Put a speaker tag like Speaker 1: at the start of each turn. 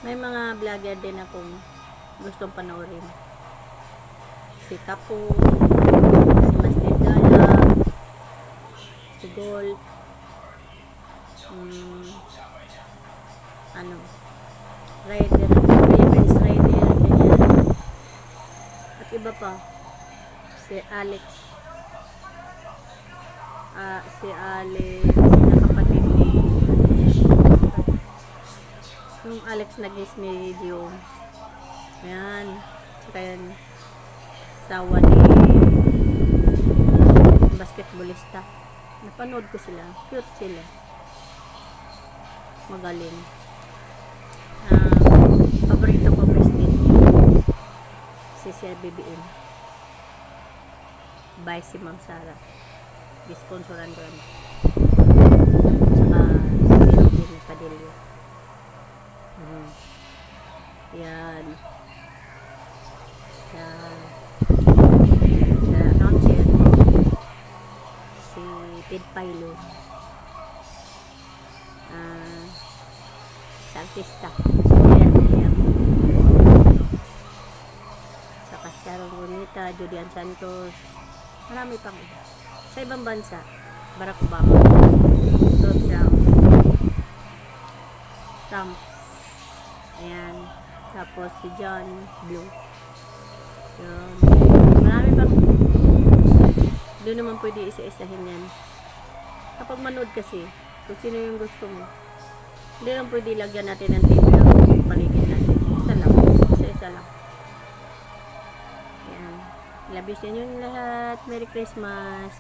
Speaker 1: May mga vlogger din akong gustong panoorin. Si Kapo, si Master Gala, si Gold, ano, Rider, Race Rider, ganyan. At iba pa, si Alex, na kapatid ni, yung Alex nag-is ni Dio. Ayan, saka yan, sawa ni basketballista. Napanood ko sila, cute sila, magaling. Paborito ko Christine, si Sir BBM, by si Ma'am Sara, disponsoran ko lang, saka si Robin Padilla. Yan. Sa announcer, si Ted Pailo, sa artista, William, saka Sharon Bonita, Julian Santos, marami pang iba. Sa ibang bansa, Barack Obama, Donald Trump, ayan, tapos si John Blue, yun, marami pang, doon naman pwede isa-isahin yan. Kapag manood kasi, kung sino yung gusto mo, hindi lang pwede lagyan natin ng TV ang paligid natin. Isa lang, isa-isa lang. Ayan, labis yan yung lahat. Merry Christmas.